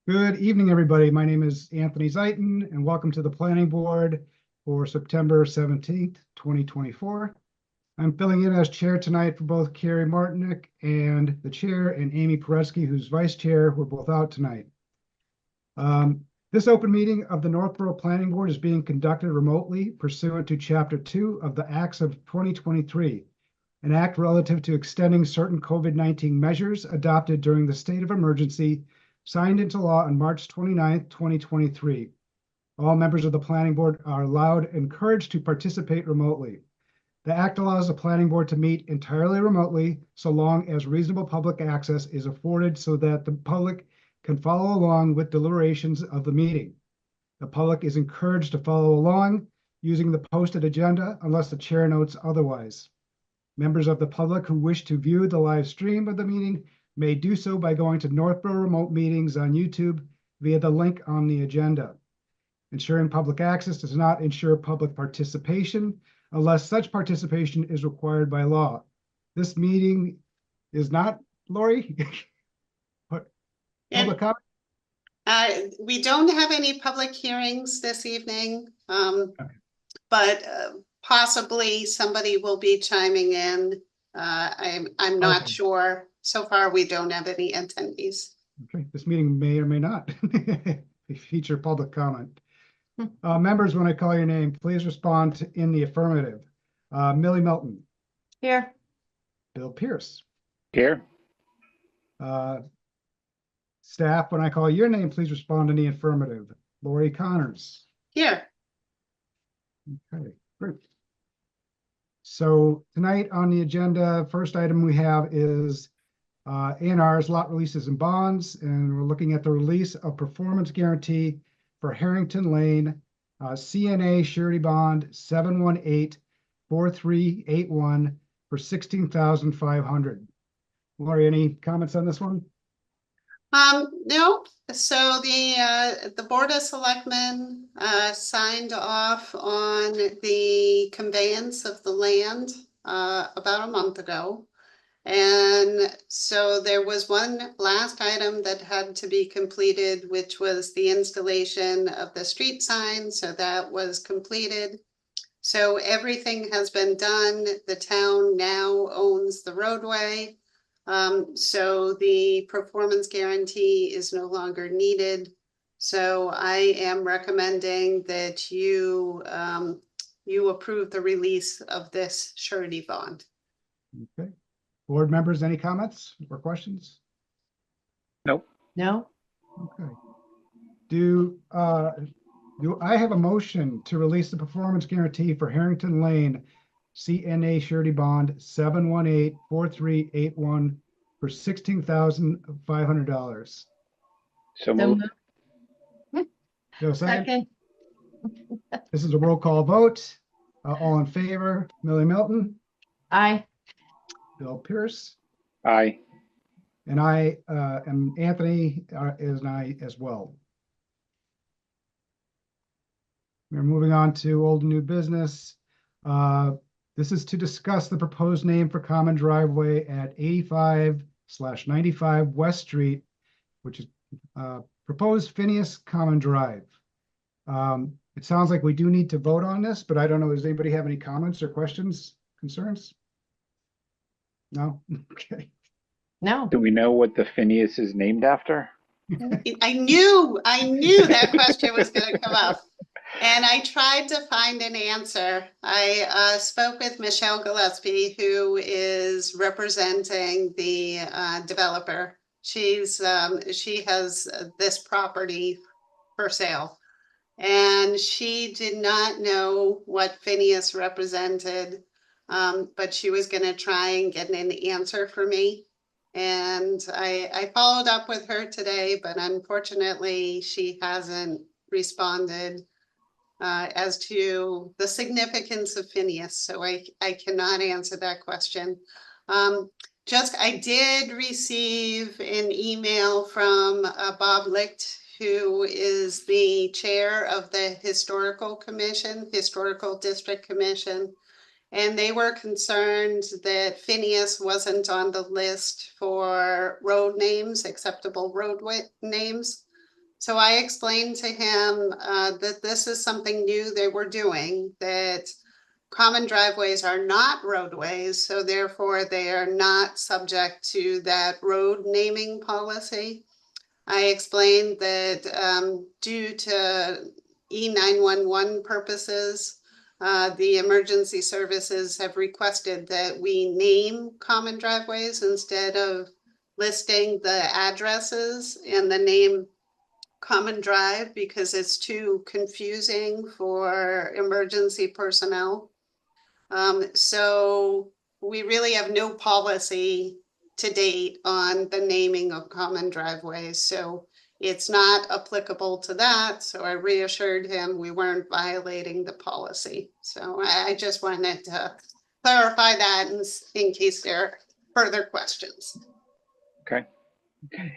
Good evening, everybody. My name is Anthony Zeiton, and welcome to the Planning Board for September 17th, 2024. I'm filling in as chair tonight for both Carrie Martinick and the chair, and Amy Poretsky, who's vice chair, who are both out tonight. This open meeting of the Northborough Planning Board is being conducted remotely pursuant to Chapter 2 of the Acts of 2023, an act relative to extending certain COVID-19 measures adopted during the state of emergency signed into law on March 29th, 2023. All members of the planning board are allowed and encouraged to participate remotely. The act allows the planning board to meet entirely remotely so long as reasonable public access is afforded so that the public can follow along with deliberations of the meeting. The public is encouraged to follow along using the posted agenda unless the chair notes otherwise. Members of the public who wish to view the live stream of the meeting may do so by going to Northborough Remote Meetings on YouTube via the link on the agenda. Ensuring public access does not ensure public participation unless such participation is required by law. This meeting is not, Lori? Public comment? We don't have any public hearings this evening, but possibly somebody will be chiming in. I'm not sure. So far, we don't have any attendees. Okay, this meeting may or may not feature public comment. Members, when I call your name, please respond in the affirmative. Millie Melton. Here. Bill Pierce. Here. Staff, when I call your name, please respond in the affirmative. Lori Connors. Here. Okay, great. So tonight on the agenda, first item we have is A&R's lot releases and bonds, and we're looking at the release of performance guarantee for Harrington Lane, CNA surety bond 718-4381 for $16,500. Lori, any comments on this one? No. So the Board of Selectmen signed off on the conveyance of the land about a month ago. And so there was one last item that had to be completed, which was the installation of the street sign. So that was completed. So everything has been done. The town now owns the roadway. So the performance guarantee is no longer needed. So I am recommending that you approve the release of this surety bond. Okay. Board members, any comments or questions? Nope. No. Okay. Do I have a motion to release the performance guarantee for Harrington Lane CNA surety bond 718-4381 for $16,500? So moved. Go second. This is a roll call vote. All in favor, Millie Melton. Aye. Bill Pierce. Aye. And I am Anthony is an aye as well. We're moving on to old and new business. This is to discuss the proposed name for common driveway at 85/95 West Street, which is proposed Phineas Common Drive. It sounds like we do need to vote on this, but I don't know, does anybody have any comments or questions, concerns? No? Okay. No. Do we know what the Phineas is named after? I knew that question was going to come up. And I tried to find an answer. I spoke with Michelle Gillespie, who is representing the developer. She has this property for sale. And she did not know what Phineas represented, but she was going to try and get an answer for me. And I followed up with her today, but unfortunately she hasn't responded as to the significance of Phineas. So I cannot answer that question. I did receive an email from Bob Licht, who is the chair of the Historical District Commission. And they were concerned that Phineas wasn't on the list for road names, acceptable road names. So I explained to him that this is something new they were doing, that common driveways are not roadways, so therefore they are not subject to that road naming policy. I explained that due to E911 purposes, the emergency services have requested that we name common driveways instead of listing the addresses in the name Common Drive because it's too confusing for emergency personnel. So we really have no policy to date on the naming of common driveways. So it's not applicable to that. So I reassured him we weren't violating the policy. So I just wanted to clarify that in case there are further questions. Okay.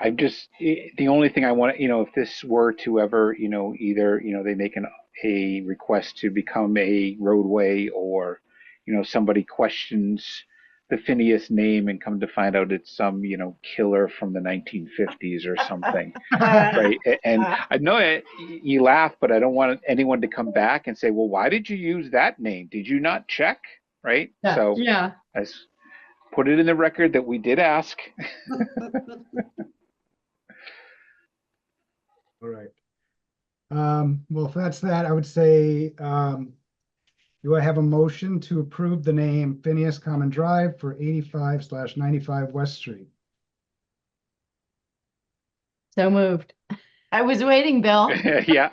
I'm just, the only thing I want, if this were to ever, either, they make a request to become a roadway or, somebody questions the Phineas name and come to find out it's some, killer from the 1950s or something. Right. And I know you laugh, but I don't want anyone to come back and say, well, why did you use that name? Did you not check? Right. Yeah. So Yeah. as put it in the record that we did ask. All right. Well, if that's that, I would say, do I have a motion to approve the name Phineas Common Drive for 85/95 West Street? So moved. I was waiting, Bill. Yeah,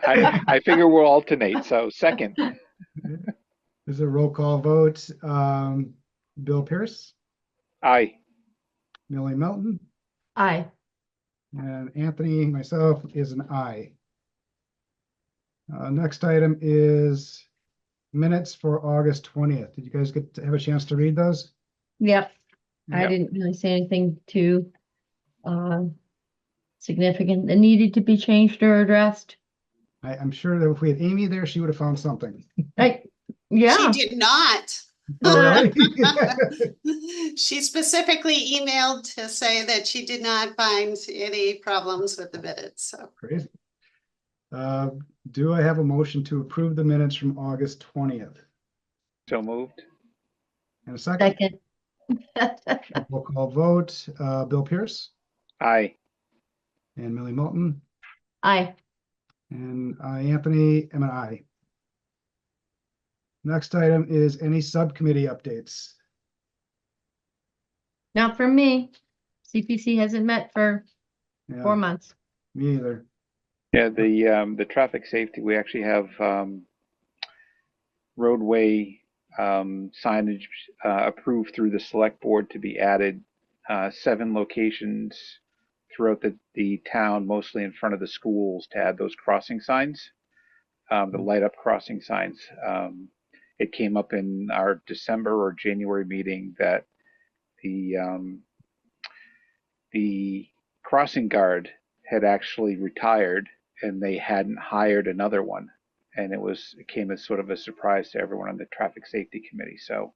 I figure we'll alternate. So second. This is a roll call vote. Bill Pierce, Aye. Millie Melton, Aye. and Anthony, myself, is an aye. Next item is minutes for August 20th. Did you guys get to have a chance to read those? Yep. I Yep. didn't really say anything too significant that needed to be changed or addressed. I'm sure that if we had Amy there, she would have found something. Yeah. She did not. Oh, really? She specifically emailed to say that she did not find any problems with the minutes, so. Crazy. Do I have a motion to approve the minutes from August 20th? So moved. And a second? Second. Roll call vote. Bill Pierce Aye. and Millie Moulton. Aye. And I, Anthony, am an aye. Next item is any subcommittee updates. Not for me. CPC hasn't met for Yeah, 4 months. me either. Yeah, the traffic safety, we actually have roadway signage approved through the select board to be added 7 locations throughout the town, mostly in front of the schools, to add those crossing signs, the light up crossing signs. It came up in our December or January meeting that the crossing guard had actually retired and they hadn't hired another one. And it came as sort of a surprise to everyone on the traffic safety committee. So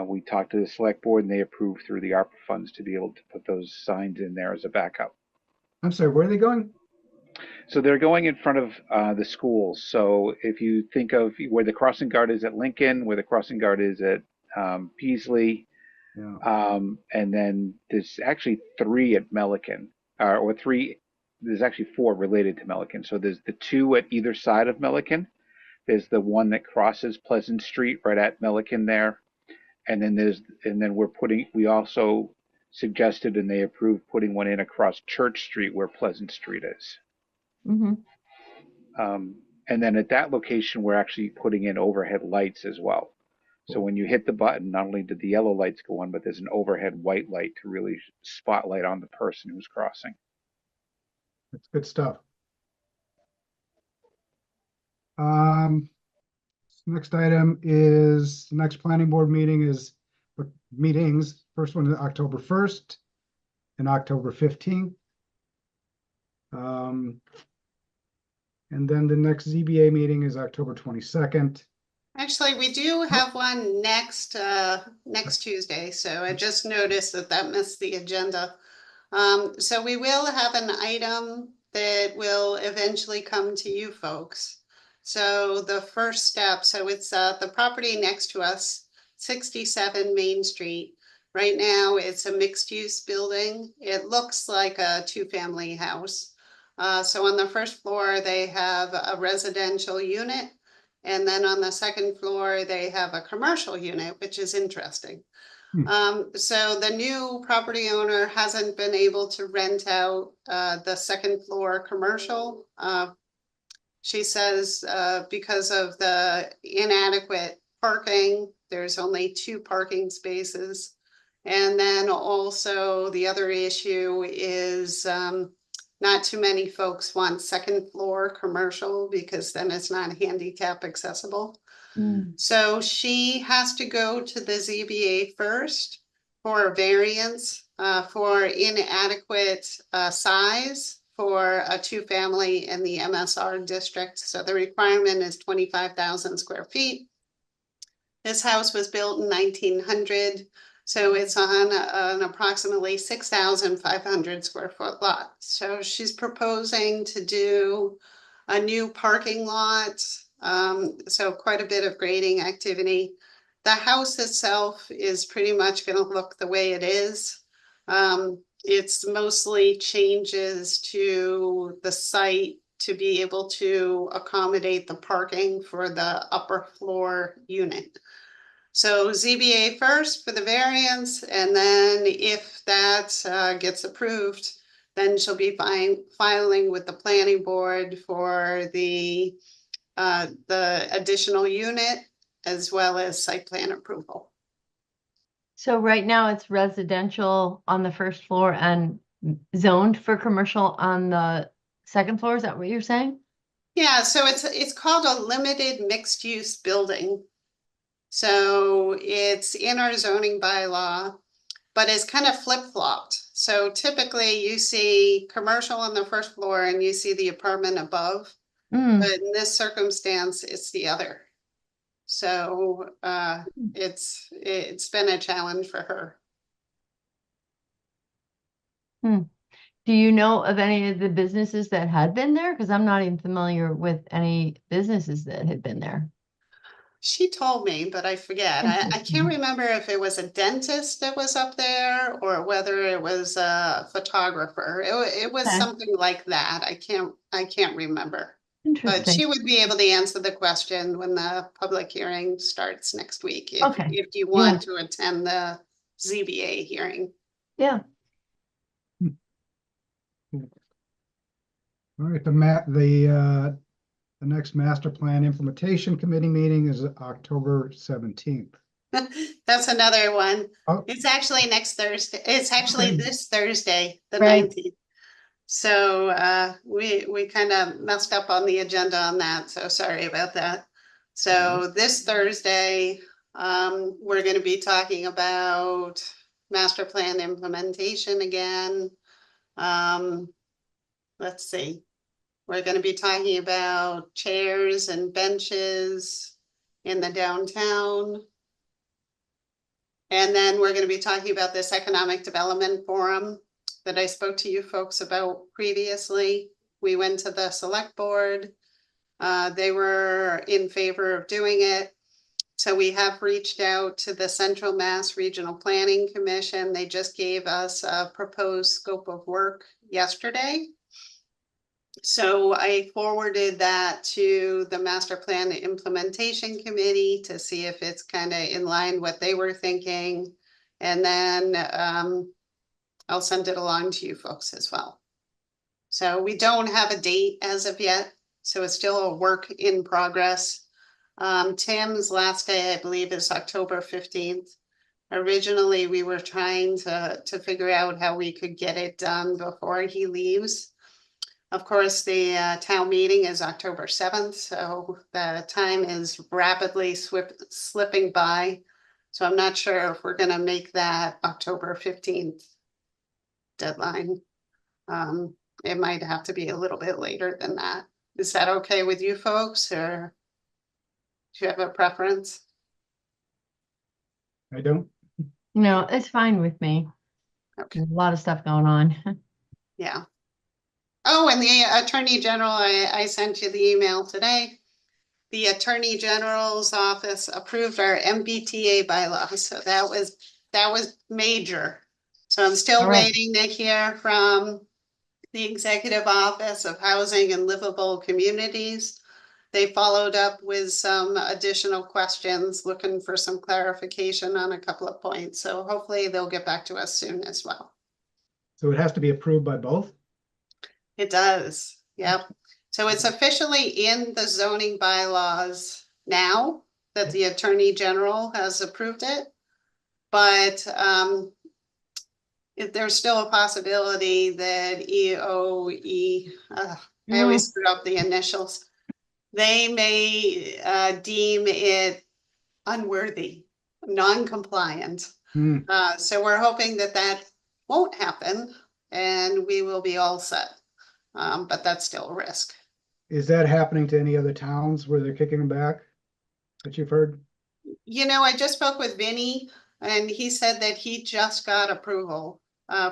we talked to the select board and they approved through the ARPA funds to be able to put those signs in there as a backup. I'm sorry, where are they going? So they're going in front of the schools. So if you think of where the crossing guard is at Lincoln, where the crossing guard is at Peasley, Yeah. and then there's actually 3 at Melican, or 3. There's actually 4 related to Melican. So there's the 2 at either side of Melican. There's the one that crosses Pleasant Street right at Melican there, and then we also suggested and they approved putting one in across Church Street where Pleasant Street is. Mm-hmm. And then at that location, we're actually putting in overhead lights as well. So when you hit the button, not only did the yellow lights go on, but there's an overhead white light to really spotlight on the person who's crossing. That's good stuff. Next item is, the next planning board meeting is meetings. First one is October 1st and October 15th. And then the next ZBA meeting is October 22nd. Actually, we do have one next Tuesday, so I just noticed that missed the agenda. So we will have an item that will eventually come to you folks. So the first step, so it's the property next to us, 67 Main Street. Right now, it's a mixed-use building. It looks like a two-family house. So on the first floor, they have a residential unit. And then on the second floor, they have a commercial unit, which is interesting. So the new property owner hasn't been able to rent out the second floor commercial. She says because of the inadequate parking, there's only 2 parking spaces. And then also the other issue is not too many folks want second floor commercial because then it's not handicap accessible. Mm. So she has to go to the ZBA first for a variance for inadequate size for a two-family in the MSR district. So the requirement is 25,000 square feet. This house was built in 1900, so it's on an approximately 6,500 square foot lot. So she's proposing to do a new parking lot. So quite a bit of grading activity. The house itself is pretty much going to look the way it is. It's mostly changes to the site to be able to accommodate the parking for the upper floor unit. So ZBA first for the variance, and then if that gets approved, then she'll be filing with the planning board for the additional unit as well as site plan approval. So right now it's residential on the first floor and zoned for commercial on the second floor. Is that what you're saying? Yeah, so it's called a limited mixed use building. So it's in our zoning bylaw, but it's kind of flip-flopped. So typically you see commercial on the first floor and you see the apartment above. Mm. But in this circumstance, it's the other. So it's been a challenge for her. Do you know of any of the businesses that had been there? Because I'm not even familiar with any businesses that had been there. She told me, but I forget. I can't remember if it was a dentist that was up there or whether it was a photographer. It was Okay. something like that. I can't remember. But Interesting. she would be able to answer the question when the public hearing starts next week, Okay. if you want to attend the ZBA hearing. Yeah. All right, the next master plan implementation committee meeting is October 17th. That's another one. Oh. It's actually next Thursday. It's actually Okay. this Thursday, the Right. 19th. So we kind of messed up on the agenda on that, so sorry about that. So this Thursday, we're going to be talking about master plan implementation again. Let's see. We're going to be talking about chairs and benches in the downtown. And then we're going to be talking about this economic development forum that I spoke to you folks about previously. We went to the select board. They were in favor of doing it. So we have reached out to the Central Mass Regional Planning Commission. They just gave us a proposed scope of work yesterday. So I forwarded that to the Master Plan Implementation Committee to see if it's kind of in line what they were thinking. And then I'll send it along to you folks as well. So we don't have a date as of yet, so it's still a work in progress. Tim's last day, I believe, is October 15th. Originally, we were trying to figure out how we could get it done before he leaves. Of course, the town meeting is October 7th, so the time is rapidly slipping by. So I'm not sure if we're going to make that October 15th deadline. It might have to be a little bit later than that. Is that okay with you folks, or do you have a preference? I don't. No, it's fine with me. Okay. There's a lot of stuff going on. Yeah. Oh, and the Attorney General, I sent you the email today. The Attorney General's office approved our MBTA bylaw, so that was major. So I'm still All right. waiting to hear from the Executive Office of Housing and Livable Communities. They followed up with some additional questions, looking for some clarification on a couple of points. So hopefully they'll get back to us soon as well. So it has to be approved by both? It does, yep. So it's officially in the zoning bylaws now that the Attorney General has approved it. But there's still a possibility that EOE, I always screw up the initials. They may deem it unworthy, non-compliant. Hmm. So we're hoping that that won't happen and we will be all set. But that's still a risk. Is that happening to any other towns where they're kicking them back that you've heard? You know, I just spoke with Vinny and he said that he just got approval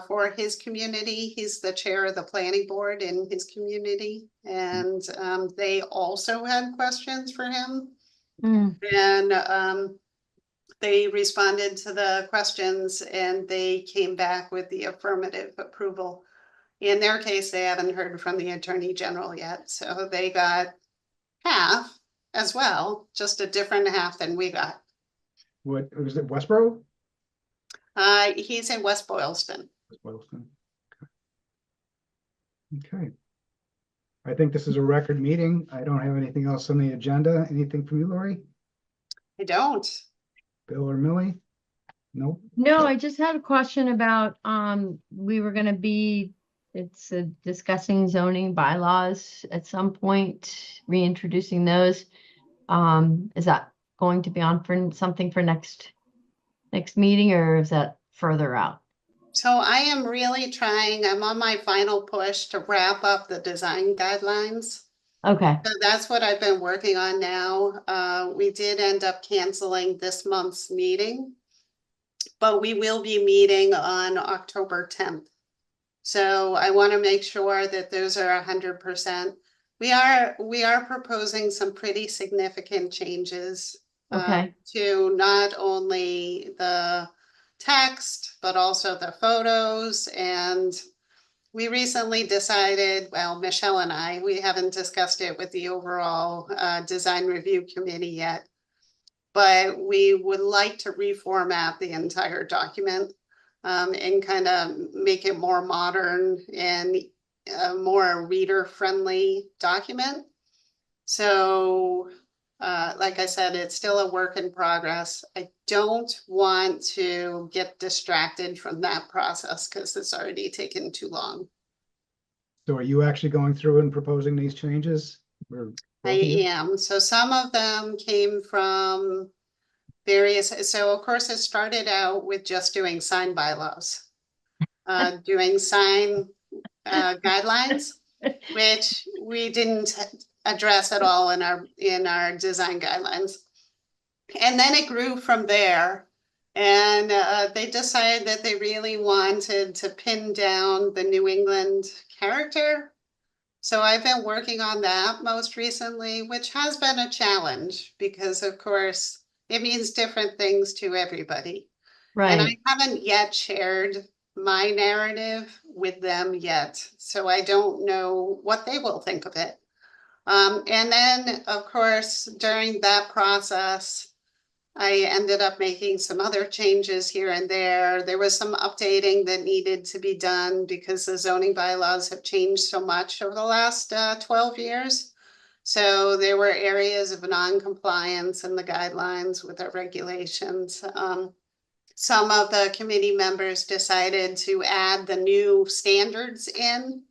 for his community. He's the chair of the planning board in his community. And they also had questions for him. Mm. And they responded to the questions and they came back with the affirmative approval. In their case, they haven't heard from the Attorney General yet, so they got half as well, just a different half than we got. What, was it Westboro? He's in West Boylston. Boylston. Okay. I think this is a record meeting. I don't have anything else on the agenda. Anything from you, Lori? I don't. Bill or Millie? Nope. No, I just had a question about, we were gonna be, discussing zoning bylaws at some point, reintroducing those. Is that going to be on for something for next meeting, or is that further out? So I am really trying, I'm on my final push to wrap up the design guidelines. Okay, So that's what I've been working on now. We did end up canceling this month's meeting, but we will be meeting on October 10th. So I want to make sure that those are 100%. We are proposing some pretty significant changes okay, to not only the text, but also the photos. And we recently decided, well, Michelle and I, we haven't discussed it with the overall design review committee yet, but we would like to reformat the entire document and kind of make it more modern and a more reader-friendly document. So like I said, it's still a work in progress. I don't want to get distracted from that process because it's already taken too long. So are you actually going through and proposing these changes? Or I both of you? am. So some of them came from various, so of course it started out with just doing sign bylaws. Doing sign guidelines, which we didn't address at all in our design guidelines. And then it grew from there. And they decided that they really wanted to pin down the New England character. So I've been working on that most recently, which has been a challenge because of course it means different things to everybody. And I right, haven't yet shared my narrative with them yet, so I don't know what they will think of it. And then, of course, during that process, I ended up making some other changes here and there. There was some updating that needed to be done because the zoning bylaws have changed so much over the last 12 years. So there were areas of non-compliance in the guidelines with our regulations. Some of the committee members decided to add the new standards in.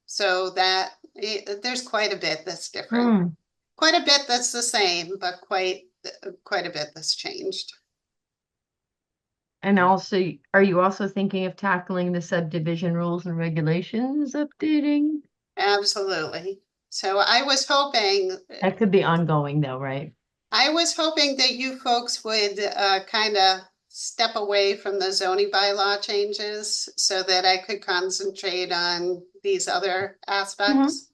So that there's quite a bit that's different. Hmm. Quite a bit that's the same, but quite a bit that's changed. And also, are you also thinking of tackling the subdivision rules and regulations updating? Absolutely. So I was hoping That could be ongoing though, right? that you folks would kind of step away from the zoning bylaw changes so that I could concentrate on these other aspects.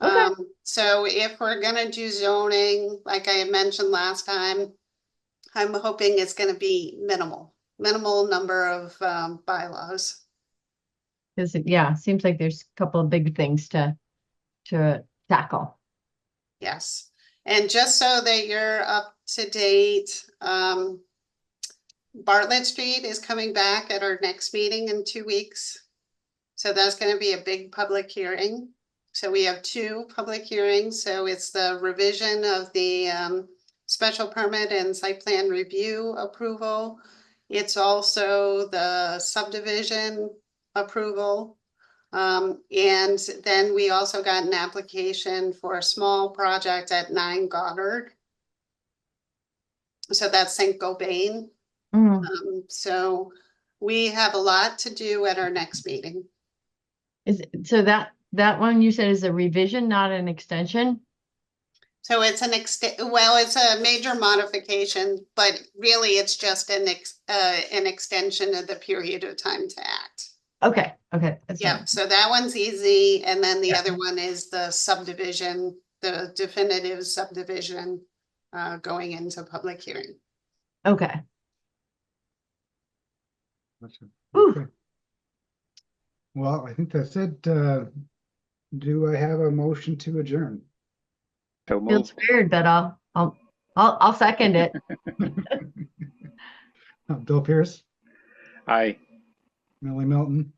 Okay. So if we're gonna do zoning, like I had mentioned last time, I'm hoping it's gonna be minimal number of bylaws. Because, yeah, it seems like there's a couple of big things to tackle. Yes, and just so that you're up to date, Bartlett Street is coming back at our next meeting in 2 weeks. So that's gonna be a big public hearing. So we have 2 public hearings, so it's the revision of the special permit and site plan review approval. It's also the subdivision approval. And then we also got an application for a small project at 9 Goddard. So that's St. Gobain. Mm. So we have a lot to do at our next meeting. So that one you said is a revision, not an extension? So it's it's a major modification, but really it's just an extension of the period of time to act. Okay, that's Yeah, fine. so that one's easy, and then the Yeah. other one is the subdivision, the definitive subdivision going into public hearing. Okay. Gotcha. Ooh. Okay. Well, I think that's it. Do I have a motion to adjourn? So Feels moved. weird, but I'll second it. Bill Pierce, Aye. Millie Milton,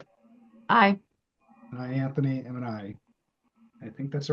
Aye. and I, Anthony, am an I. I think that's a